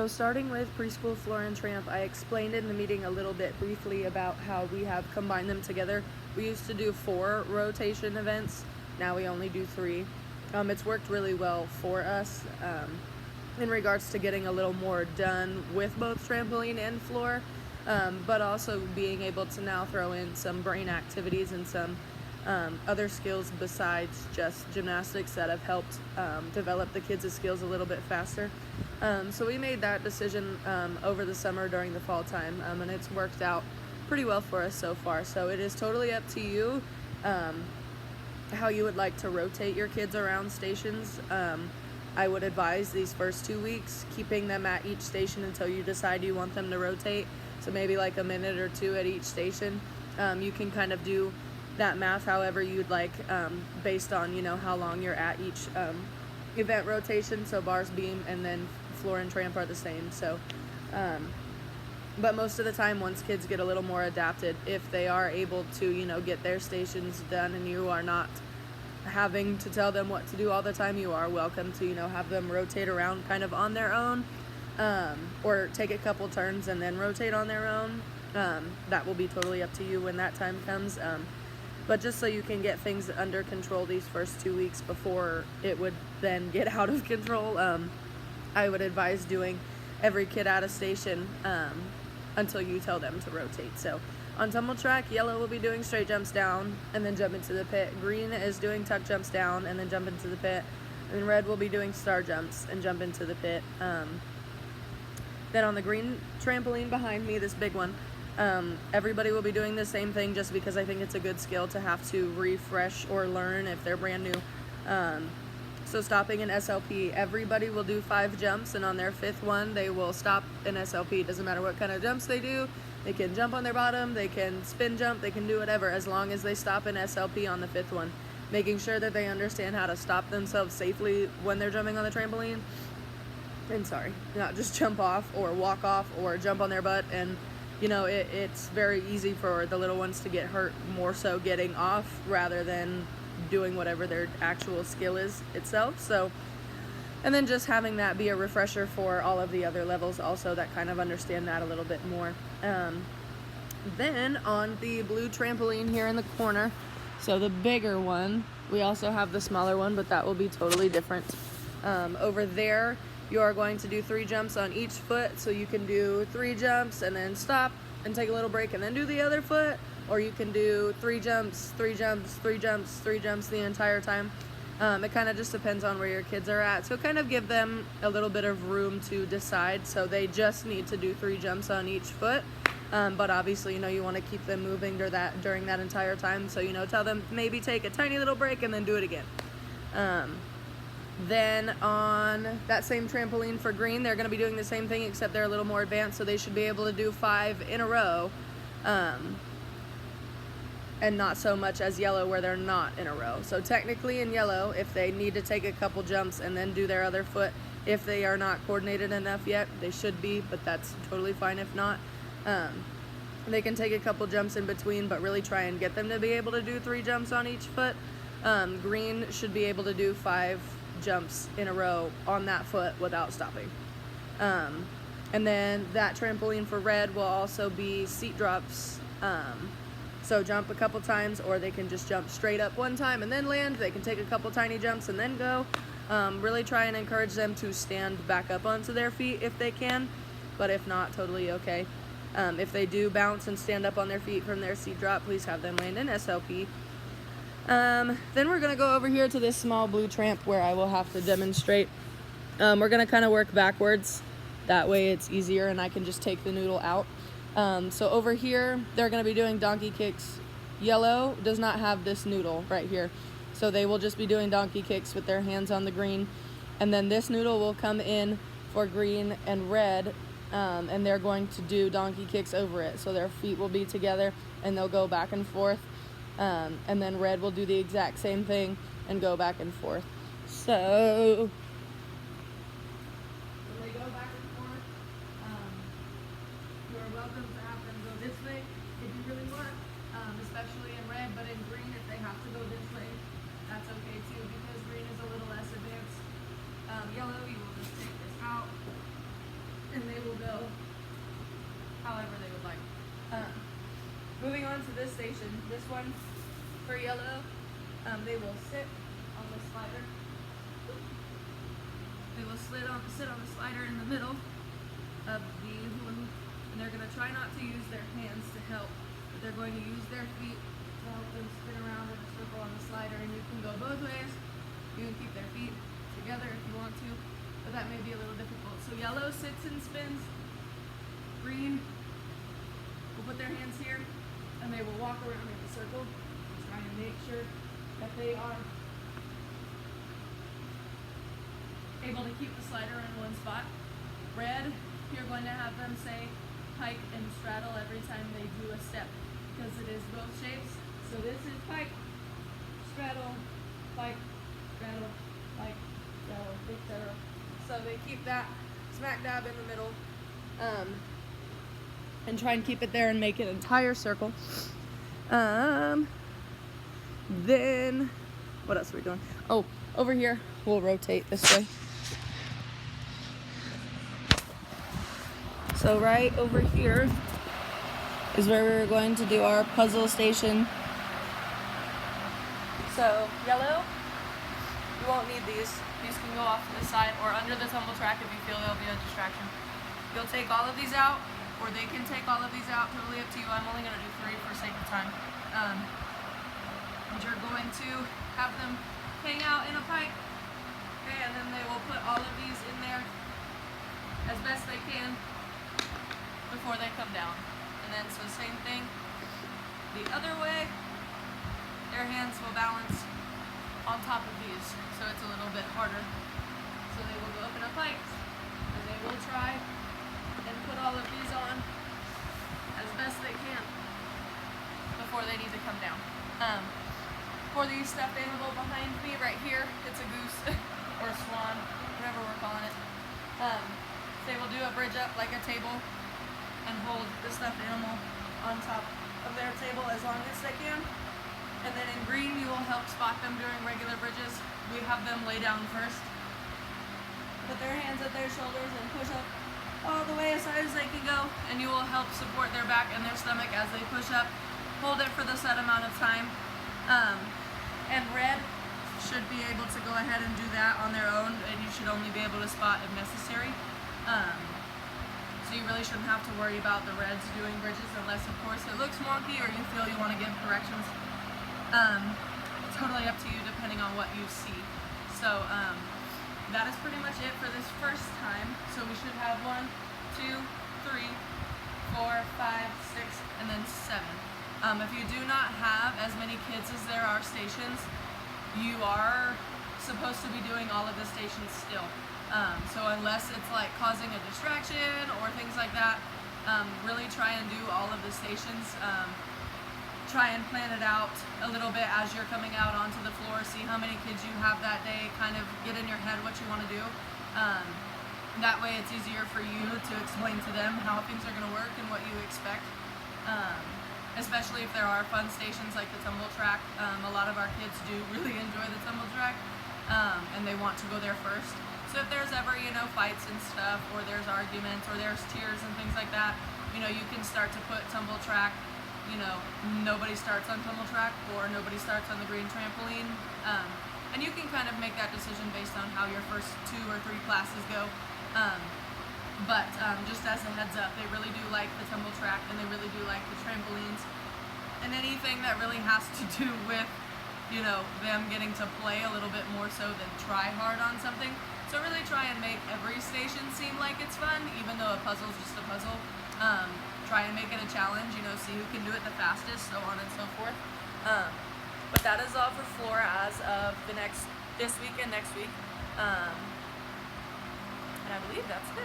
So starting with preschool, floor, and tramp, I explained in the meeting a little bit briefly about how we have combined them together. We used to do 4 rotation events. Now we only do 3. It's worked really well for us in regards to getting a little more done with both trampoline and floor, but also being able to now throw in some brain activities and some other skills besides just gymnastics that have helped develop the kids' skills a little bit faster. So we made that decision over the summer during the fall time, and it's worked out pretty well for us so far. So it is totally up to you how you would like to rotate your kids around stations. I would advise these first 2 weeks keeping them at each station until you decide you want them to rotate. So maybe like a minute or 2 at each station. You can kind of do that math however you'd like, based on how long you're at each event rotation. So bars, beam, and then floor and tramp are the same. So but most of the time, once kids get a little more adapted, if they are able to get their stations done and you are not having to tell them what to do all the time, you are welcome to have them rotate around kind of on their own, or take a couple turns and then rotate on their own. That will be totally up to you when that time comes. But just so you can get things under control these first 2 weeks before it would then get out of control, I would advise doing every kid at a station until you tell them to rotate. So on tumble track, yellow will be doing straight jumps down and then jump into the pit. Green is doing tuck jumps down and then jump into the pit. And red will be doing star jumps and jump into the pit. Then on the green trampoline behind me, this big one, everybody will be doing the same thing just because I think it's a good skill to have to refresh or learn if they're brand new. So stopping in SLP, everybody will do 5 jumps, and on their 5th one, they will stop in SLP. Doesn't matter what kind of jumps they do. They can jump on their bottom, they can spin jump, they can do whatever, as long as they stop in SLP on the 5th one. Making sure that they understand how to stop themselves safely when they're jumping on the trampoline. And not just jump off or walk off or jump on their butt. And it's very easy for the little ones to get hurt, more so getting off rather than doing whatever their actual skill is itself. So, and then just having that be a refresher for all of the other levels also that kind of understand that a little bit more. Then on the blue trampoline here in the corner, so the bigger one, we also have the smaller one, but that will be totally different. Over there, you are going to do 3 jumps on each foot, so you can do 3 jumps and then stop and take a little break and then do the other foot, or you can do 3 jumps, 3 jumps, 3 jumps, 3 jumps the entire time. It kind of just depends on where your kids are at, so kind of give them a little bit of room to decide. So they just need to do 3 jumps on each foot, but obviously you want to keep them moving during that entire time, so tell them maybe take a tiny little break and then do it again. Then on that same trampoline for green, they're going to be doing the same thing, except they're a little more advanced, so they should be able to do 5 in a row, and not so much as yellow where they're not in a row. So technically in yellow, if they need to take a couple jumps and then do their other foot, if they are not coordinated enough yet, they should be, but that's totally fine if not. They can take a couple jumps in between, but really try and get them to be able to do 3 jumps on each foot. Green should be able to do 5 jumps in a row on that foot without stopping. And then that trampoline for red will also be seat drops. So jump a couple times, or they can just jump straight up one time and then land. They can take a couple tiny jumps and then go. Really try and encourage them to stand back up onto their feet if they can, but if not, totally okay. If they do bounce and stand up on their feet from their seat drop, please have them land in SLP. Then we're going to go over here to this small blue tramp where I will have to demonstrate. We're going to kind of work backwards. That way it's easier and I can just take the noodle out. So over here, they're going to be doing donkey kicks. Yellow does not have this noodle right here. So they will just be doing donkey kicks with their hands on the green. And then this noodle will come in for green and red, and they're going to do donkey kicks over it. So their feet will be together and they'll go back and forth. And then red will do the exact same thing and go back and forth. So when they go back and forth, you are welcome to have them go this way if you really want, especially in red, but in green, if they have to go this way, that's okay too, because green is a little less advanced. Yellow, you will just take this out and go however they would like. Moving on to this station, this one for yellow, they will sit on the slider. They will sit on the slider in the middle of the hula hoop, and they're going to try not to use their hands to help, but they're going to use their feet to help them spin around in a circle on the slider, and you can go both ways. You can keep their feet together if you want to, but that may be a little difficult. So yellow sits and spins, green will put their hands here, and they will walk around in a circle and try and make sure that they are able to keep the slider in one spot. Red, you're going to have them say pike and straddle every time they do a step, because it is both shapes. So this is pike, straddle, pike, straddle, pike, straddle, etc. So they keep that smack dab in the middle, and try and keep it there and make an entire circle. Then what else are we doing? Oh, over here we'll rotate this way. So right over here is where we're going to do our puzzle station. So yellow, you won't need these. These can go off to the side or under the tumble track if you feel they'll be a distraction. You'll take all of these out, or they can take all of these out, totally up to you. I'm only going to do 3 for sake of time. And you're going to have them hang out in a pike, okay, and then they will put all of these in there as best they can before they come down. And then so same thing the other way. Their hands will balance on top of these, so it's a little bit harder. So they will go up in a pike, and they will try and put all of these on as best they can before they need to come down. For the stuffed animal behind me right here, it's a goose or a swan, whatever we're calling it. They will do a bridge up like a table and hold the stuffed animal on top of their table as long as they can. And then in green, you will help spot them during regular bridges. We have them lay down first, put their hands at their shoulders and push up all the way as high as they can go, and you will help support their back and their stomach as they push up. Hold it for the set amount of time. And red should be able to go ahead and do that on their own, and you should only be able to spot if necessary. So you really shouldn't have to worry about the reds doing bridges unless, of course, it looks wonky or you feel you want to give corrections. Totally up to you depending on what you see. So that is pretty much it for this first time. So we should have 1, 2, 3, 4, 5, 6, and then 7. If you do not have as many kids as there are stations, you are supposed to be doing all of the stations still. So unless it's like causing a distraction or things like that, really try and do all of the stations. Try and plan it out a little bit as you're coming out onto the floor. See how many kids you have that day. Kind of get in your head what you want to do. That way it's easier for you to explain to them how things are going to work and what you expect. Especially if there are fun stations like the tumble track. A lot of our kids do really enjoy the tumble track, and they want to go there first. So if there's ever, fights and stuff, or there's arguments, or there's tears and things like that, you can start to put tumble track, nobody starts on tumble track, or nobody starts on the green trampoline. And you can kind of make that decision based on how your first 2 or 3 classes go. But just as a heads up, they really do like the tumble track, and they really do like the trampolines, and anything that really has to do with, them getting to play a little bit more so than try hard on something. So really try and make every station seem like it's fun, even though a puzzle is just a puzzle. Try and make it a challenge, see who can do it the fastest, so on and so forth. But that is all for floor as of this week and next week. And I believe that's it.